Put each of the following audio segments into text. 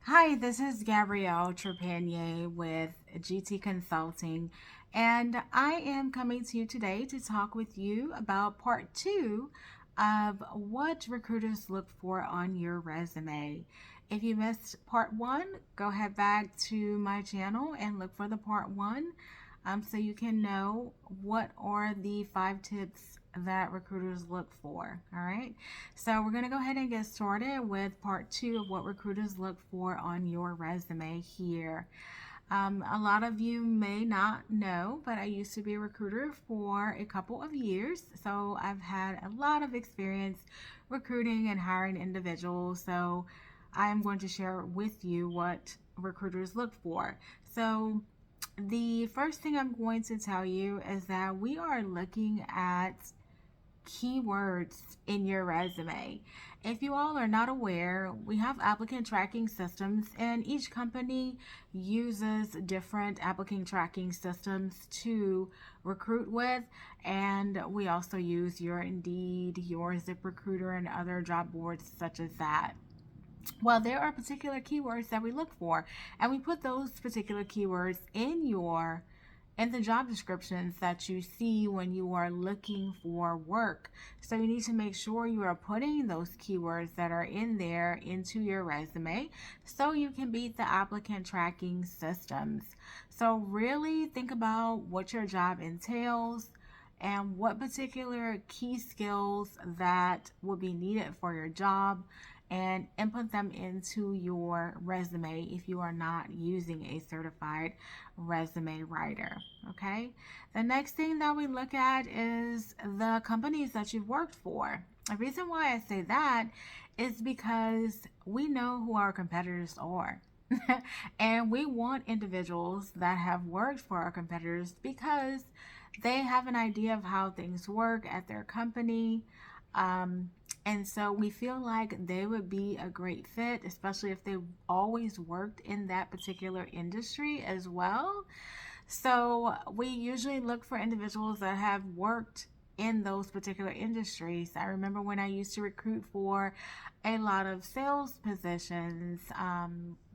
Hi, this is Gabrielle Trepanier with GT Consulting, and I am coming to you today to talk with you about part two of what recruiters look for on your resume. If you missed part one, go head back to my channel and look for the part one so you can know what are the 5 tips that recruiters look for. All right. So we're going to go ahead and get started with part two of what recruiters look for on your resume here. A lot of you may not know, but I used to be a recruiter for a couple of years. So I've had a lot of experience recruiting and hiring individuals. So I am going to share with you what recruiters look for. So the first thing I'm going to tell you is that we are looking at keywords in your resume. If you all are not aware, we have applicant tracking systems, and each company uses different applicant tracking systems to recruit with. And we also use your Indeed, your ZipRecruiter, and other job boards such as that. Well, there are particular keywords that we look for, and we put those particular keywords in the job descriptions that you see when you are looking for work. So you need to make sure you are putting those keywords that are in there into your resume so you can beat the applicant tracking systems. So really think about what your job entails and what particular key skills that will be needed for your job and input them into your resume if you are not using a certified resume writer. Okay. The next thing that we look at is the companies that you've worked for. The reason why I say that is because we know who our competitors are. And we want individuals that have worked for our competitors because they have an idea of how things work at their company. Um, and so we feel like they would be a great fit, especially if they've always worked in that particular industry as well. So we usually look for individuals that have worked in those particular industries. I remember when I used to recruit for a lot of sales positions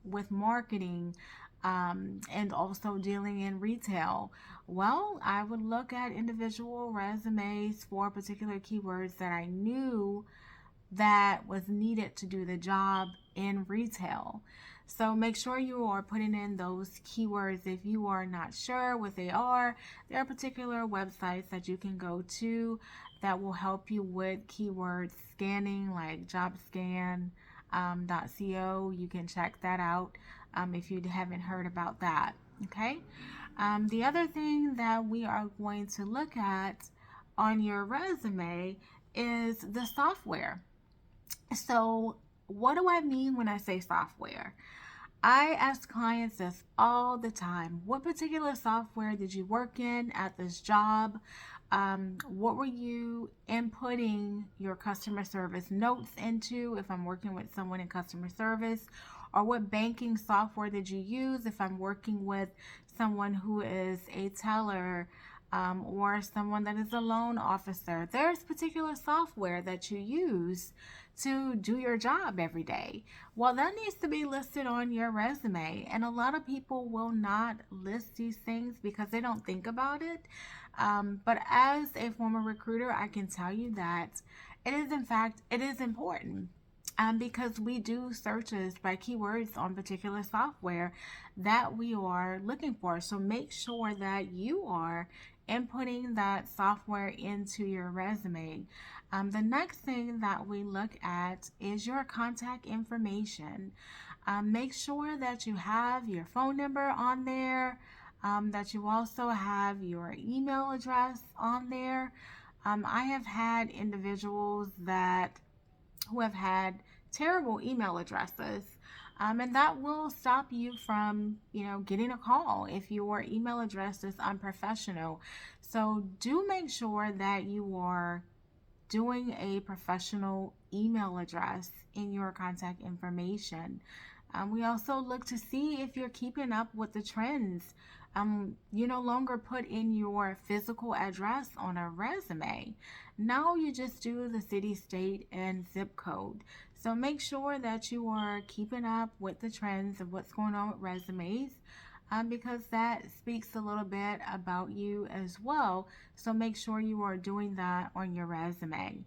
with marketing and also dealing in retail. Well, I would look at individual resumes for particular keywords that I knew that was needed to do the job in retail. So make sure you are putting in those keywords. If you are not sure what they are, there are particular websites that you can go to that will help you with keyword scanning, like jobscan.co. You can check that out if you haven't heard about that. Okay. The other thing that we are going to look at on your resume is the software. So, what do I mean when I say software? I ask clients this all the time. What particular software did you work in at this job? What were you inputting your customer service notes into if I'm working with someone in customer service? Or what banking software did you use if I'm working with someone who is a teller or someone that is a loan officer? There's particular software that you use to do your job every day. Well, that needs to be listed on your resume. And a lot of people will not list these things because they don't think about it. But as a former recruiter, I can tell you that it is, in fact, it is important. Because we do searches by keywords on particular software that we are looking for. So make sure that you are inputting that software into your resume. The next thing that we look at is your contact information. Make sure that you have your phone number on there, that you also have your email address on there. I have had individuals who have had terrible email addresses. And that will stop you from, getting a call if your email address is unprofessional. So do make sure that you are doing a professional email address in your contact information. We also look to see if you're keeping up with the trends You no longer put in your physical address on a resume. Now you just do the city, state, and zip code. So make sure that you are keeping up with the trends of what's going on with resumes, because that speaks a little bit about you as well. So make sure you are doing that on your resume.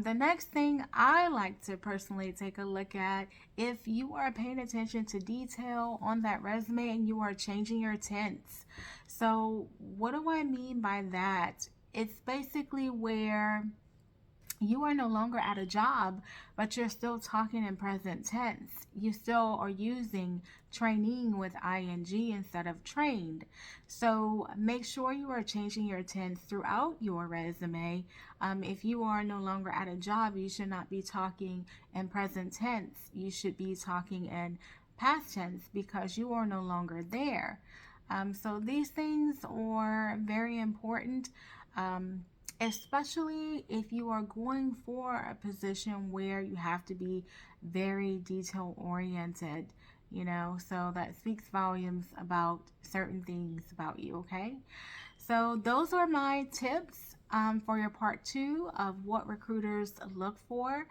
The next thing I like to personally take a look at, if you are paying attention to detail on that resume and you are changing your tense. So, what do I mean by that? It's basically where you are no longer at a job, but you're still talking in present tense. You still are using training with ing instead of trained. So make sure you are changing your tense throughout your resume. If you are no longer at a job, you should not be talking in present tense. You should be talking in past tense because you are no longer there. So these things are very important. Um, Especially if you are going for a position where you have to be very detail oriented, so that speaks volumes about certain things about you. Okay, so those are my tips for your part two of what recruiters look for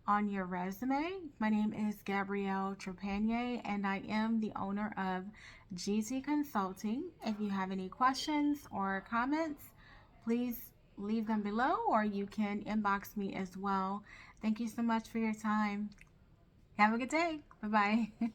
on your resume. My name is Gabrielle Trepanier, and I am the owner of GT Consulting. If you have any questions or comments, please leave them below, or you can inbox me as well. Thank you so much for your time. Have a good day. Bye bye.